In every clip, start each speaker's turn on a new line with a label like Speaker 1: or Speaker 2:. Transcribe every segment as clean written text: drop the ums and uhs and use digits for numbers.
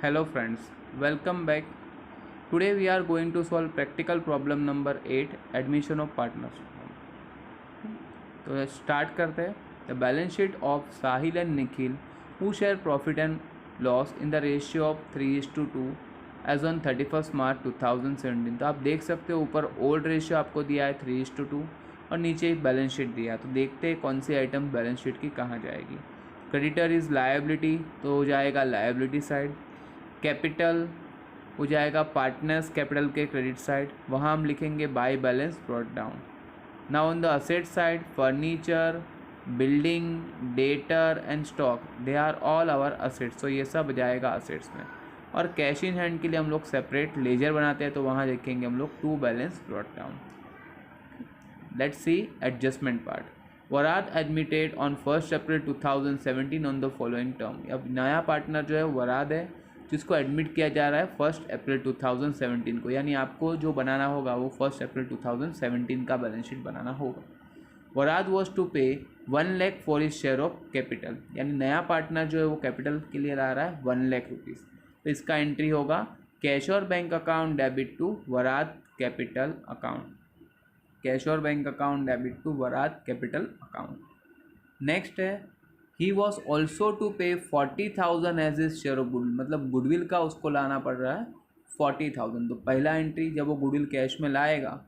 Speaker 1: Hello friends, welcome back. Today we are going to solve practical problem number 8 admission of partners. तो start करते हैं. The balance sheet of Sahil and Nikhil who share profit and loss in the ratio of 3:2 as on 31 March 2017. तो आप देख सकते हो ऊपर old ratio आपको दिया है 3:2 और नीचे बैलेंस शीट दिया है. तो देखते हैं कौन सी आइटम बैलेंस शीट की कहाँ जाएगी. क्रेडिटर इज़ लायबिलिटी तो हो जाएगा लायबिलिटी साइड. कैपिटल हो जाएगा पार्टनर्स कैपिटल के क्रेडिट साइड, वहाँ हम लिखेंगे by balance brought down. Now on the asset side furniture building debtor and stock they are all our assets. तो ये सब जाएगा असेट्स में. और कैश इन हैंड के लिए हम लोग सेपरेट लेजर बनाते हैं तो वहाँ लिखेंगे हम लोग to balance brought down. Let's see adjustment part. Varad admitted on 1 April 2017 on the following term. अब नया पार्टनर जो है वराद है जिसको एडमिट किया जा रहा है 1 अप्रैल 2017 को, यानी आपको जो बनाना होगा वो 1 अप्रैल 2017 का बैलेंस शीट बनाना होगा. वराद was to pay 1 lakh for is share of capital, यानी नया पार्टनर जो है वो कैपिटल के लिए ला रहा है 1 लाख रुपीज़. तो इसका एंट्री होगा कैश और bank account debit to Varad capital account. Cash और bank account debit to Varad capital account. Next है he was also to pay 40,000 as is share of goodwill, मतलब गुडविल का उसको लाना पड़ रहा है 40,000. तो पहला एंट्री जब वो गुडविल कैश में लाएगा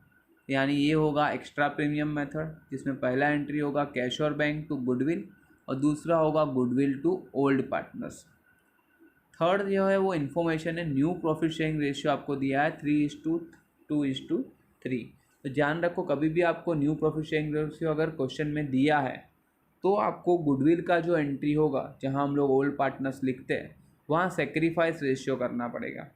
Speaker 1: यानी ये होगा एक्स्ट्रा प्रीमियम मेथड, जिसमें पहला एंट्री होगा कैश और बैंक टू गुडविल और दूसरा होगा goodwill to old partners. Third जो है वो इन्फॉर्मेशन है न्यू प्रॉफिट शेयरिंग रेशियो आपको दिया है 3:2:3. तो ध्यान रखो कभी भी आपको न्यू प्रॉफिट शेयरिंग रेशियो अगर क्वेश्चन में दिया है तो आपको गुडविल का जो एंट्री होगा जहां हम लोग ओल्ड पार्टनर्स लिखते हैं वहां सेक्रीफाइस रेशियो करना पड़ेगा.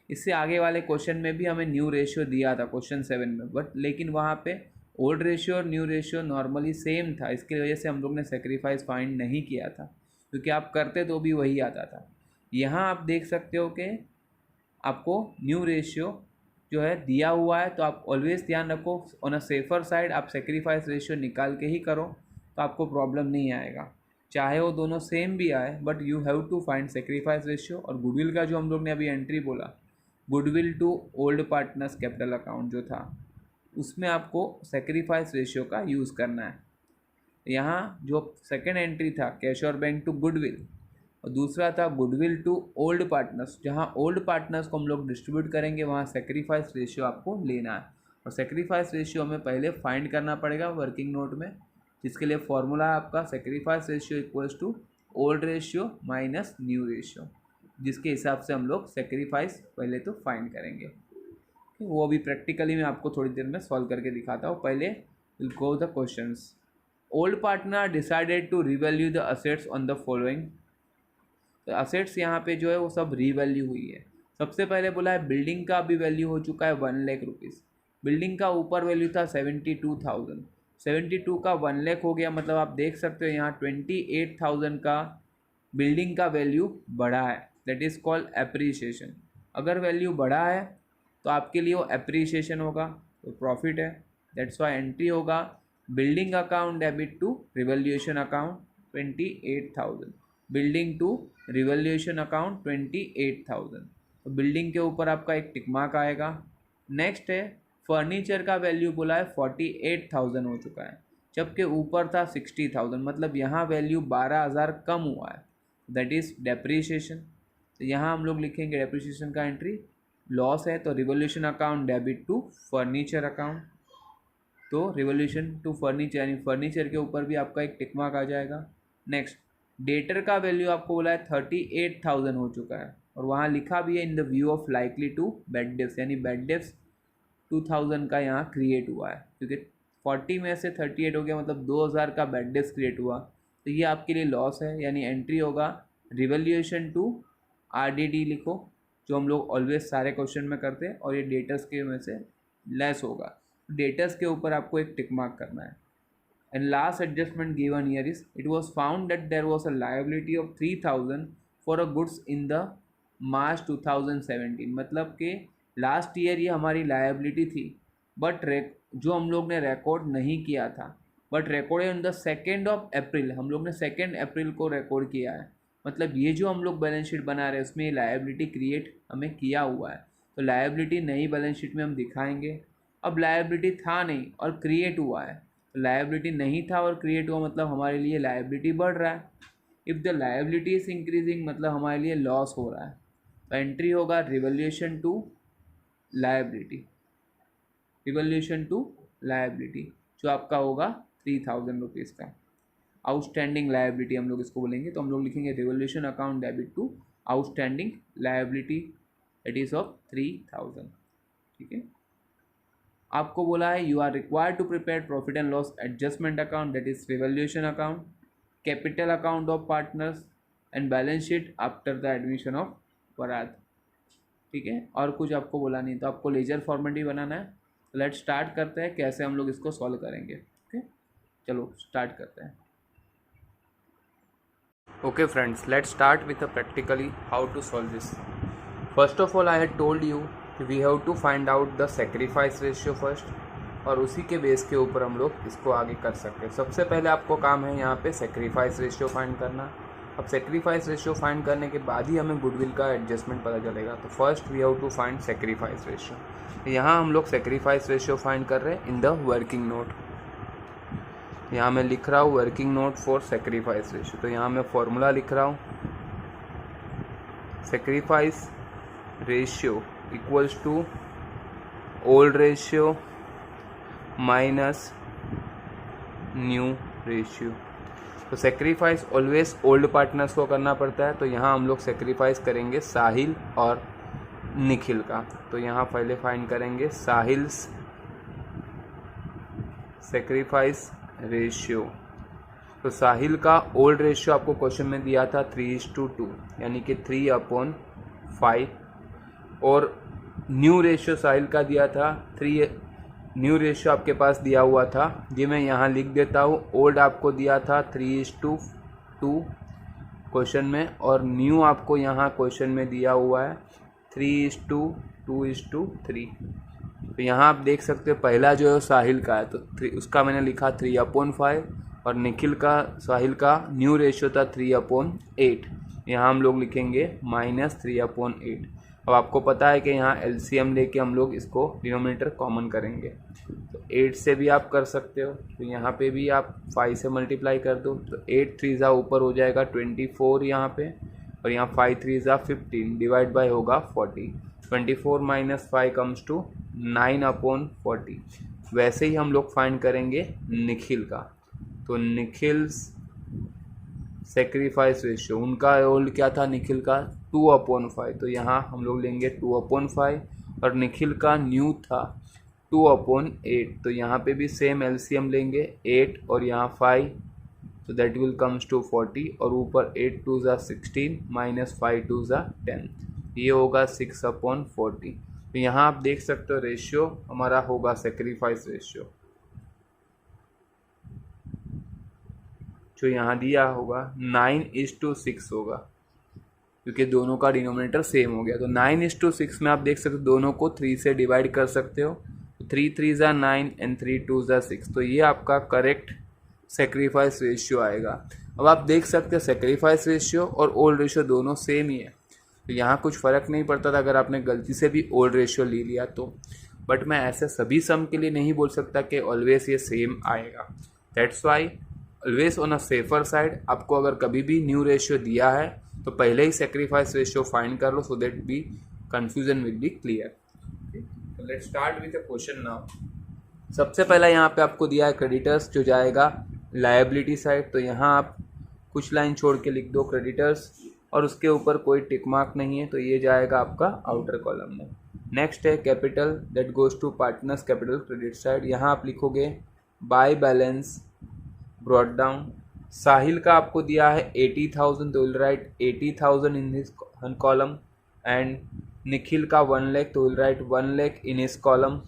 Speaker 1: इससे आगे वाले क्वेश्चन में भी हमें न्यू रेशियो दिया था क्वेश्चन 7 में, बट लेकिन वहां पे ओल्ड रेशियो और न्यू रेशियो नॉर्मली सेम था. इसकी वजह से हम लोग ने सेक्रीफाइस फाइंड नहीं किया था क्योंकि आप करते तो भी वही आता था. यहाँ आप देख सकते हो कि आपको न्यू रेशियो जो है दिया हुआ है तो आप ऑलवेज ध्यान रखो ऑन अ सेफर साइड आप सेक्रीफाइस रेशियो निकाल के ही करो तो आपको प्रॉब्लम नहीं आएगा. चाहे वो दोनों सेम भी आए but you have to find sacrifice ratio. और गुडविल का जो हम लोग ने अभी एंट्री बोला goodwill to old partners capital account जो था उसमें आपको सेक्रीफाइस रेशियो का यूज़ करना है. यहाँ जो सेकेंड एंट्री था कैश और बैंक टू गुडविल और दूसरा था गुडविल टू ओल्ड पार्टनर्स, जहाँ ओल्ड पार्टनर्स को हम लोग डिस्ट्रीब्यूट करेंगे वहाँ सेक्रीफाइस रेशियो आपको लेना है. और सेक्रीफाइस रेशियो हमें पहले फाइंड करना पड़ेगा वर्किंग नोट में, जिसके लिए फॉर्मूला है आपका sacrifice ratio equals to old ratio minus new ratio, जिसके हिसाब से हम लोग सेक्रीफाइस पहले तो फाइंड करेंगे. वो अभी प्रैक्टिकली मैं आपको थोड़ी देर में सॉल्व करके दिखाता हूँ. पहले will go the questions. Old partner decided to revalue the assets on the following. तो असेट्स यहाँ पे जो है वो सब रीवैल्यू हुई है. सबसे पहले बोला है बिल्डिंग का भी वैल्यू हो चुका है 1 लाख रुपीज़. बिल्डिंग का ऊपर वैल्यू था 72,000, 72 का 1 लाख हो गया. मतलब आप देख सकते हो यहाँ 28,000 का बिल्डिंग का वैल्यू बढ़ा है. That is called appreciation. अगर वैल्यू बढ़ा है तो आपके लिए वो एप्रीशिएशन होगा तो प्रॉफिट है. दैट्स वाई एंट्री होगा building account debit to revaluation account 28,000. Building to revaluation account 28,000. तो बिल्डिंग के ऊपर आपका एक टिक मार्क आएगा. नेक्स्ट है फर्नीचर का वैल्यू बोला है 48,000 हो चुका है जबकि ऊपर था 60,000, मतलब यहाँ वैल्यू 12,000 कम हुआ है. That is depreciation. तो यहाँ हम लोग लिखेंगे डेप्रीशिएशन का एंट्री. लॉस है तो revolution account debit to furniture account. तो रिवोल्यूशन टू फर्नीचर यानी फर्नीचर के ऊपर भी आपका एक टिक मार्क आ जाएगा. नेक्स्ट डेटर का वैल्यू आपको बोला है 38,000 हो चुका है और वहाँ लिखा भी है in the view of likely to bad debts, यानी बैड डेप्स 2000 का यहाँ क्रिएट हुआ है क्योंकि 40 में से 38 हो गया, मतलब 2000 का बैड डेप्स क्रिएट हुआ. तो ये आपके लिए लॉस है, यानी एंट्री होगा रिवैल्यूएशन टू RDD लिखो जो हम लोग ऑलवेज सारे क्वेश्चन में करते हैं और ये डेटर्स के में से लेस होगा. डेटर्स के ऊपर आपको एक टिक मार्क करना है. And last adjustment given here is it was found that there was a liability of 3,000 for a goods in the March 2017. मतलब कि लास्ट ईयर ये हमारी लायबिलिटी थी बट जो हम लोग ने रिकॉर्ड नहीं किया था बट रिकॉर्ड ऑन द 2 अप्रैल. हम लोग ने 2 अप्रैल को रिकॉर्ड किया है मतलब ये जो हम लोग बैलेंस शीट बना रहे हैं उसमें लायबिलिटी क्रिएट हमें किया हुआ है, तो लायबिलिटी नई बैलेंस शीट में हम दिखाएंगे। अब लायबिलिटी था नहीं और क्रिएट हुआ है, तो लायबिलिटी नहीं था और क्रिएट हुआ मतलब हमारे लिए लायबिलिटी बढ़ रहा है। If the liability is increasing मतलब हमारे लिए लॉस हो रहा है, तो एंट्री होगा revolution to liability, revolution to liability जो आपका होगा 3000 रुपीज़ का। आउटस्टैंडिंग लायबिलिटी हम लोग इसको बोलेंगे, तो हम लोग लिखेंगे revolution account debit to outstanding liability it is of 3000। ठीक है, आपको बोला है you are required to prepare profit and loss adjustment account that is revolution account, capital account of partners and balance sheet after the admission of Varat. ठीक है, और कुछ आपको बोला नहीं, तो आपको लेजर फॉर्मेट ही बनाना है। तो लेट्स स्टार्ट करते हैं कैसे हम लोग इसको सॉल्व करेंगे। ओके, चलो स्टार्ट करते हैं। Okay friends, let's start with a practically how to solve this. First of all, I had told you we have to find out the sacrifice ratio first, और उसी के बेस के ऊपर हम लोग इसको आगे कर सकते हैं। सबसे पहले आपको काम है यहाँ पे सेक्रीफाइस रेशियो फाइंड करना। अब सेक्रीफाइस रेशियो फाइंड करने के बाद ही हमें गुडविल का एडजस्टमेंट पता चलेगा। तो first we have to find sacrifice ratio. यहाँ हम लोग सेक्रीफाइस रेशियो फाइंड कर रहे हैं इन द वर्किंग नोट। यहाँ मैं लिख रहा हूँ working note for sacrifice ratio. तो यहाँ मैं फॉर्मूला लिख रहा हूँ, sacrifice ratio equals to old ratio minus new ratio. तो सेक्रीफाइस ऑलवेज ओल्ड पार्टनर्स को करना पड़ता है, तो यहाँ हम लोग सेक्रीफाइस करेंगे साहिल और निखिल का। तो यहाँ पहले फाइंड करेंगे साहिल्स सेक्रीफाइस रेशियो। तो साहिल का ओल्ड रेशियो आपको क्वेश्चन में दिया था 3:2, यानी कि 3/5, और न्यू रेशियो साहिल का दिया था 3। न्यू रेशियो आपके पास दिया हुआ था, जी मैं यहाँ लिख देता हूँ। ओल्ड आपको दिया था 3:2 क्वेश्चन में, और न्यू आपको यहाँ क्वेश्चन में दिया हुआ है 3:2:3। तो यहाँ आप देख सकते हो पहला जो है साहिल का है, तो उसका मैंने लिखा 3/5, और निखिल का साहिल का न्यू रेशियो था 3/8। यहाँ हम लोग लिखेंगे -3/8। अब आपको पता है कि यहाँ एलसीएम लेके हम लोग इसको डिनोमिनेटर कॉमन करेंगे, तो 8 से भी आप कर सकते हो। तो यहाँ पे भी आप 5 से मल्टीप्लाई कर दो, तो 8 3 ऊपर हो जाएगा 24 यहाँ पे, और यहाँ 5 3 15 डिवाइड बाय होगा 40। 24 - 5 कम्स टू 9/40। वैसे ही हम लोग फाइंड करेंगे निखिल का। तो निखिल सेक्रीफाइस रेशियो, उनका ओल्ड क्या था निखिल का 2/5, तो यहाँ हम लोग लेंगे 2/5, और निखिल का न्यू था 2/8, तो यहाँ पे भी सेम एलसीएम लेंगे 8 और यहाँ 5, तो दैट विल कम्स टू 40, और ऊपर 8 2 16 -5 2 10, ये होगा 6/40। तो यहाँ आप देख सकते हो रेशियो हमारा होगा सेक्रीफाइस रेशियो जो यहाँ दिया होगा 9:6 होगा, क्योंकि दोनों का डिनोमिनेटर सेम हो गया। तो 9:6 में आप देख सकते हो दोनों को 3 से डिवाइड कर सकते हो, 3 3 9 एंड 3 2 6, तो ये आपका करेक्ट सेक्रीफाइस रेशियो आएगा। अब आप देख सकते हो सेक्रीफाइस रेशियो और ओल्ड रेशियो दोनों सेम ही है, तो यहाँ कुछ फ़र्क नहीं पड़ता था अगर आपने गलती से भी ओल्ड रेशियो ले लिया तो। बट मैं ऐसे सभी सम के लिए नहीं बोल सकता कि ऑलवेज ये सेम आएगा। That's why always on a safer side, आपको अगर कभी भी न्यू रेशियो दिया है तो पहले ही सेक्रीफाइस रेशियो फाइंड कर लो, so that be confusion will be clear. Let's start with a question now. सबसे पहला यहाँ पे आपको दिया है क्रेडिटर्स जो जाएगा लायबिलिटी साइड, तो यहाँ आप कुछ लाइन छोड़ के लिख दो क्रेडिटर्स, और उसके ऊपर कोई टिक मार्क नहीं है, तो ये जाएगा आपका आउटर कॉलम में। नेक्स्ट है capital that goes to partners capital credit side, यहाँ आप लिखोगे by balance brought down. Sahil का आपको दिया है 80,000, तो will write 80,000 in this column, and Nikhil का 1 लाख, तो विल राइट 1 लाख इन इस कॉलम।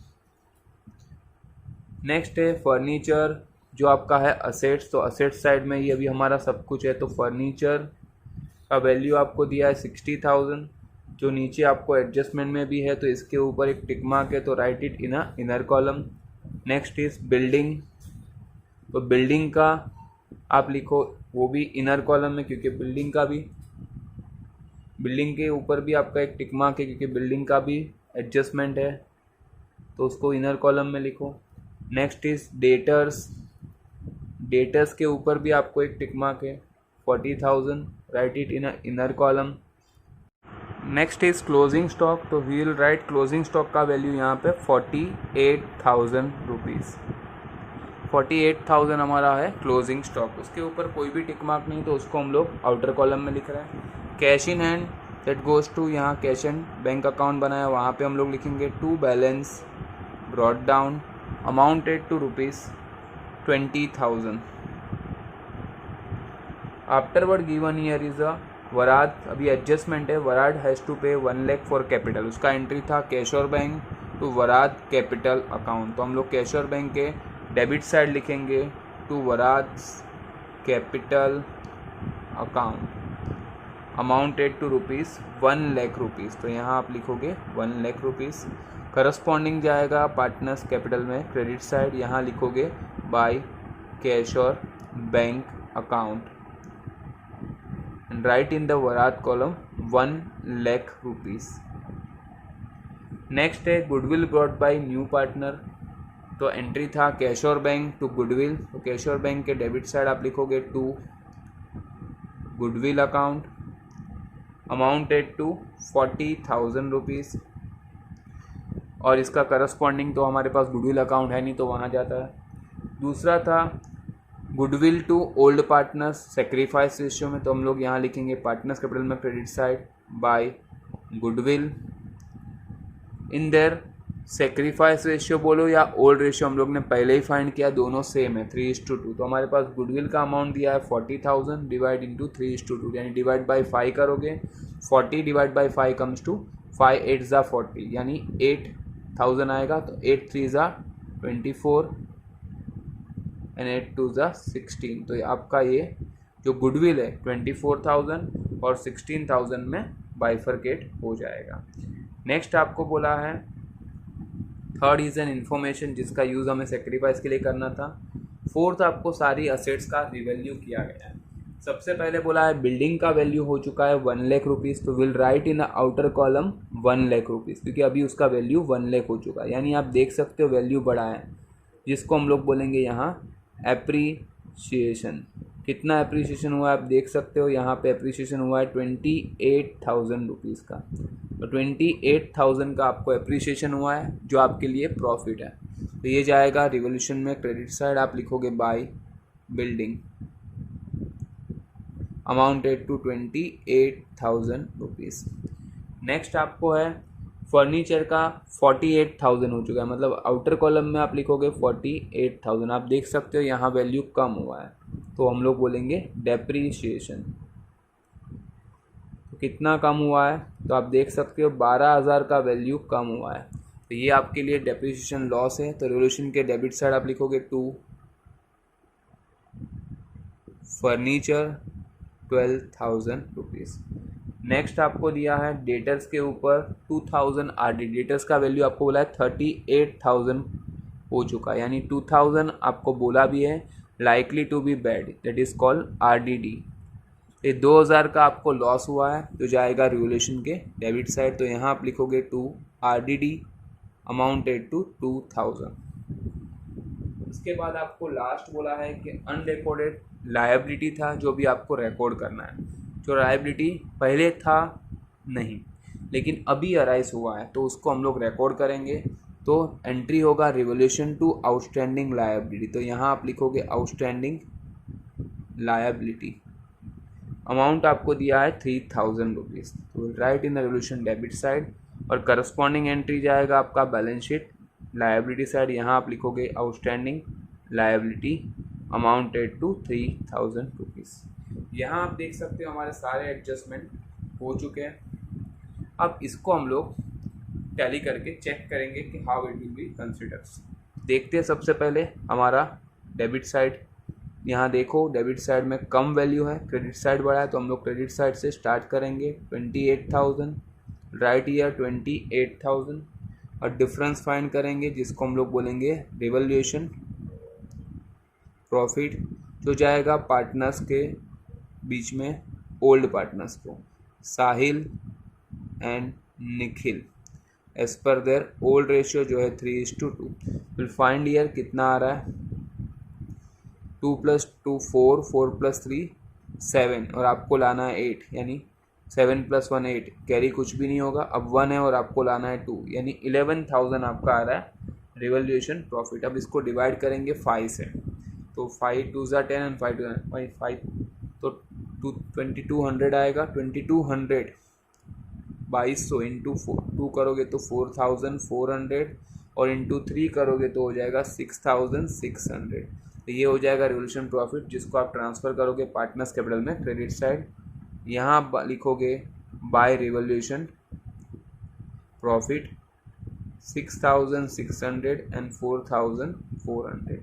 Speaker 1: नेक्स्ट है फर्नीचर जो आपका है असेट्स, तो असेट साइड में ये अभी हमारा सब कुछ है, तो फर्नीचर का वैल्यू आपको दिया है 60,000, जो नीचे आपको एडजस्टमेंट में भी है, तो इसके ऊपर एक टिक मार्क है, तो right it in a inner column. Next is building, तो बिल्डिंग का आप लिखो वो भी इनर कॉलम में, क्योंकि बिल्डिंग का भी बिल्डिंग के ऊपर भी आपका एक टिक मार्क है क्योंकि बिल्डिंग का भी एडजस्टमेंट है, तो उसको इनर कॉलम में लिखो। नेक्स्ट इज डेटर्स, डेटर्स के ऊपर भी आपको एक टिक मार्क है 40,000, write it in inner column. Next is closing stock, तो we will write closing stock का वैल्यू यहाँ पे 48,000 रुपीज़। 48,000 हमारा है क्लोजिंग स्टॉक। उसके ऊपर कोई भी टिक मार्क नहीं, तो उसको हम लोग आउटर कॉलम में लिख रहे हैं। Cash in hand that goes to, यहाँ कैश एंड बैंक अकाउंट बनाया, वहाँ पे हम लोग लिखेंगे to balance brought down amounted to ₹20,000। Afterward given year is a Varad, अभी एडजस्टमेंट है, Varad has to pay 1 lakh for capital. उसका एंट्री था cash or bank to Varad capital account, तो हम लोग केशोर बैंक के डेबिट साइड लिखेंगे to Varad capital account amounted to ₹1 lakh, तो यहाँ आप लिखोगे 1 लाख रुपीज़। करस्पॉन्डिंग जाएगा पार्टनर्स कैपिटल में क्रेडिट साइड, यहाँ लिखोगे by cash or bank account and write in the Varat column 1 lakh rupees. Next है goodwill brought by new partner, तो एंट्री था केशोर बैंक टू गुडविल, तो केशोर बैंक के डेबिट साइड आप लिखोगे to goodwill account amounted to 40,000 rupees, और इसका corresponding तो हमारे पास गुडविल अकाउंट है नहीं, तो वहाँ जाता है। दूसरा था goodwill to old partners sacrifice ratio में, तो हम लोग यहाँ लिखेंगे पार्टनर्स कैपिटल में credit side by goodwill in their sacrifice ratio बोलो या ओल्ड रेशियो, हम लोग ने पहले ही फाइंड किया, दोनों सेम है 3:2। तो हमारे पास गुडविल का अमाउंट दिया है 40,000 डिवाइड इंटू 3:2, यानी डिवाइड बाई 5 करोगे, 40 डिवाइड बाई 5 कम्स टू 5 8 ज़ा 40, यानी 8,000 आएगा, तो 8 3 ज़ा 24 एंड 8 2 ज़ा 16, तो आपका ये जो गुडविल है 24,000 और 16,000 में बाइफरकेट हो जाएगा। नेक्स्ट आपको बोला है थर्ड इज एन इन्फॉर्मेशन जिसका यूज़ हमें सेक्रीफाइस के लिए करना था। फोर्थ आपको सारी असेट्स का रिवैल्यू किया गया है। सबसे पहले बोला है बिल्डिंग का वैल्यू हो चुका है 1 लाख रुपीज़, तो will right in outer column 1 lakh rupees, क्योंकि अभी उसका वैल्यू 1 लाख हो चुका है, यानी आप देख सकते हो वैल्यू बढ़ा है, जिसको हम लोग बोलेंगे यहाँ एप्रीशिएशन। कितना एप्रीशिएशन हुआ है आप देख सकते हो, यहाँ पे एप्रीशिएशन हुआ है 28,000 रुपीज़ का, तो 28,000 का आपको एप्रीशिएशन हुआ है जो आपके लिए प्रॉफिट है, तो ये जाएगा रिवोल्यूशन में क्रेडिट साइड, आप लिखोगे by building amounted to 28,000 rupees. Next आपको है फर्नीचर का 48,000 हो चुका है, मतलब आउटर कॉलम में आप लिखोगे 48,000, आप देख सकते हो यहाँ वैल्यू कम हुआ है, तो हम लोग बोलेंगे डेप्रीशिएशन। तो कितना कम हुआ है, तो आप देख सकते हो 12,000 का वैल्यू कम हुआ है, तो ये आपके लिए डेप्रीशिएशन लॉस है, तो रिवोल्यूशन के डेबिट साइड आप लिखोगे टू फर्नीचर 12,000 रुपीज़। नेक्स्ट आपको दिया है डेटर्स के ऊपर 2,000 आरडी, डेटर्स का वैल्यू आपको बोला है 38,000 हो चुका है, यानी 2,000 आपको बोला भी है likely to be bad, that is called RDD. ये 2,000 का आपको लॉस हुआ है, तो जाएगा रिवोल्यूशन के डेबिट साइड, तो यहाँ आप लिखोगे टू आरडीडी अमाउंटेड टू 2,000। इसके बाद आपको लास्ट बोला है कि अनरिकॉर्डेड लायबिलिटी था जो भी आपको रिकॉर्ड करना है, जो लायबिलिटी पहले था नहीं लेकिन अभी अराइज हुआ है, तो उसको हम लोग रिकॉर्ड करेंगे, तो एंट्री होगा रिवोल्यूशन टू आउटस्टैंडिंग लायबिलिटी, तो यहाँ आप लिखोगे आउटस्टैंडिंग लायबिलिटी अमाउंट आपको दिया है 3,000 रुपीज़, तो write in the revolution debit side, और करस्पॉन्डिंग एंट्री जाएगा आपका बैलेंस शीट लायबिलिटी साइड, यहाँ आप लिखोगे outstanding liability amounted to 3,000 rupees. यहाँ आप देख सकते हो हमारे सारे एडजस्टमेंट हो चुके हैं। अब इसको हम लोग टैली करके चेक करेंगे कि how it will be considers. देखते हैं सबसे पहले हमारा डेबिट साइड, यहाँ देखो डेबिट साइड में कम वैल्यू है, क्रेडिट साइड बढ़ा है, तो हम लोग क्रेडिट साइड से स्टार्ट करेंगे 28,000, राइट ईयर 28,000, और डिफरेंस फाइंड करेंगे जिसको हम लोग बोलेंगे रिवैल्यूएशन प्रॉफिट, जो जाएगा पार्टनर्स के बीच में ओल्ड पार्टनर्स को, Sahil and Nikhil as per their old ratio जो है 3:2। विल फाइंड ईयर कितना आ रहा है, 2 + 2 4, 4 + 3 7 और आपको लाना है 8, यानी 7 + 1 8, कैरी कुछ भी नहीं होगा। अब 1 है और आपको लाना है 2, यानी 11,000 आपका आ रहा है रिवॉल्यूशन प्रॉफिट। अब इसको डिवाइड करेंगे 5 से, तो 5 2 ज़ा 10 एंड 5 2 5 तो 2200 आएगा। 2200 2200 इंटू 2 करोगे तो 4400 और इंटू 3 करोगे तो हो जाएगा 6600। तो ये हो जाएगा रिवॉल्यूशन प्रॉफिट, जिसको आप ट्रांसफ़र करोगे पार्टनर्स कैपिटल में क्रेडिट साइड। यहाँ आप लिखोगे बाय रिवॉल्यूशन प्रॉफिट 6600 एंड 4400।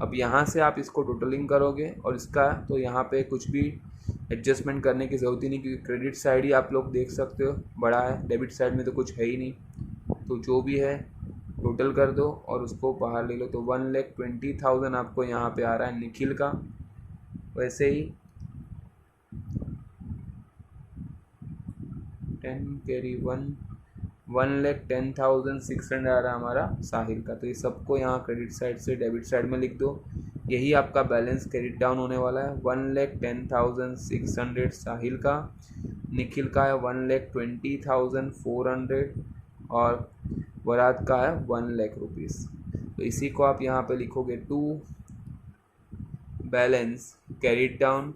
Speaker 1: अब यहाँ से आप इसको टोटलिंग करोगे और इसका तो यहाँ पे कुछ भी एडजस्टमेंट करने की ज़रूरत ही नहीं, क्योंकि क्रेडिट साइड ही आप लोग देख सकते हो बड़ा है, डेबिट साइड में तो कुछ है ही नहीं। तो जो भी है टोटल कर दो और उसको बाहर ले लो। तो 1,20,000 आपको यहाँ पे आ रहा है निखिल का। वैसे ही 10 कैरी 1,10,600 आ रहा है हमारा साहिल का। तो ये सबको यहाँ क्रेडिट साइड से डेबिट साइड में लिख दो। यही आपका बैलेंस क्रेडिट डाउन होने वाला है। 1,10,600 साहिल का, निखिल का है 1,20,400 और वरात का है 1,00,000 रुपीज़। तो इसी को आप यहाँ पे लिखोगे 2 balance carried down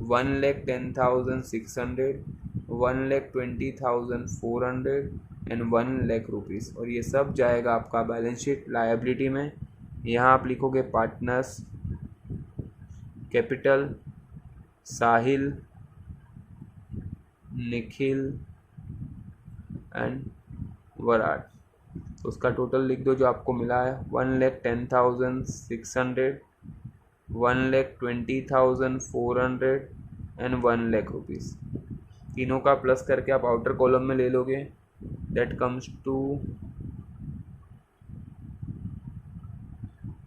Speaker 1: 1,10,600, 1,20,400 and 1,00,000 rupees. और ये सब जाएगा आपका बैलेंस शीट लायबिलिटी में। यहाँ आप लिखोगे partners capital Sahil, Nikhil and Varat. तो उसका टोटल लिख दो जो आपको मिला है 1,10,600, 1,20,400 एंड 1,00,000 रुपीज़। तीनों का प्लस करके आप आउटर कॉलम में ले लोगे, दैट कम्स टू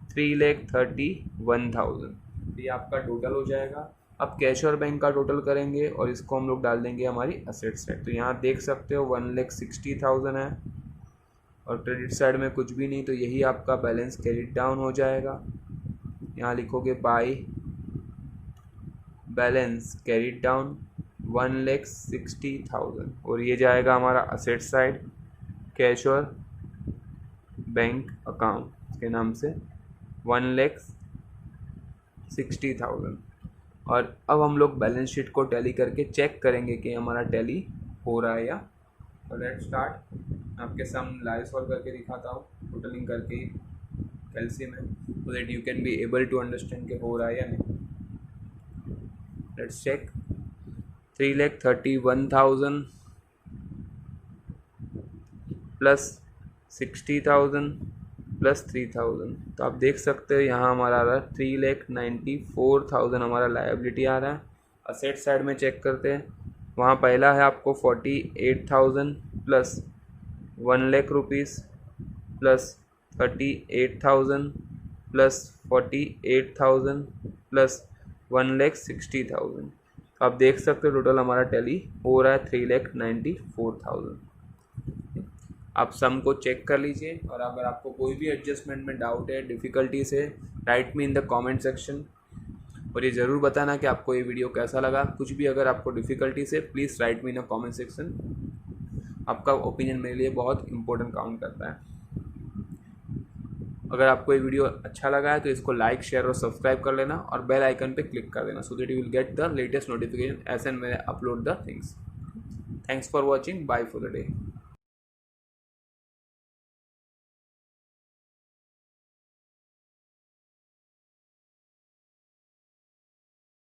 Speaker 1: 3,31,000। ये आपका टोटल हो जाएगा। अब कैश और बैंक का टोटल करेंगे और इसको हम लोग डाल देंगे हमारी असेट साइड। तो यहाँ देख सकते हो 1,60,000 है और क्रेडिट साइड में कुछ भी नहीं, तो यही आपका बैलेंस क्रेडिट डाउन हो जाएगा। यहाँ लिखोगे बाय बैलेंस क्रेडिट डाउन 1,60,000 और ये जाएगा हमारा असेट साइड कैश और बैंक अकाउंट के नाम से 1,60,000। और अब हम लोग बैलेंस शीट को टैली करके चेक करेंगे कि हमारा टैली हो रहा है या। तो लेट्स स्टार्ट। आपके सामने लाइव सॉल्व करके दिखाता हूँ टोटलिंग करके कैलसी में, so that you can be able to understand कि हो रहा है या नहीं। Let's check. 3,31,000 प्लस 60,000 प्लस 3,000, तो आप देख सकते हो यहाँ हमारा आ रहा है 3,94,000 हमारा लायबिलिटी आ रहा है। असेट साइड में चेक करते हैं, वहाँ पहला है आपको 48,000 plus 1,00,000 rupees plus 38,000 plus 48,000 plus 1,60,000। आप देख सकते हो टोटल हमारा टैली हो रहा है 3,94,000। आप सम को चेक कर लीजिए और अगर आपको कोई भी एडजस्टमेंट में डाउट है, डिफ़िकल्टीज है, right me in the comment section. और ये ज़रूर बताना कि आपको ये वीडियो कैसा लगा। कुछ भी अगर आपको डिफ़िकल्टीज है please write me in the comment section. आपका ओपिनियन मेरे लिए बहुत इंपॉर्टेंट काउंट करता है। अगर आपको ये वीडियो अच्छा लगा है तो इसको लाइक, शेयर और सब्सक्राइब कर लेना और बेल आइकन पे क्लिक कर देना, so that you will get the latest notification as and when I upload the things. Thanks for watching, bye for the day.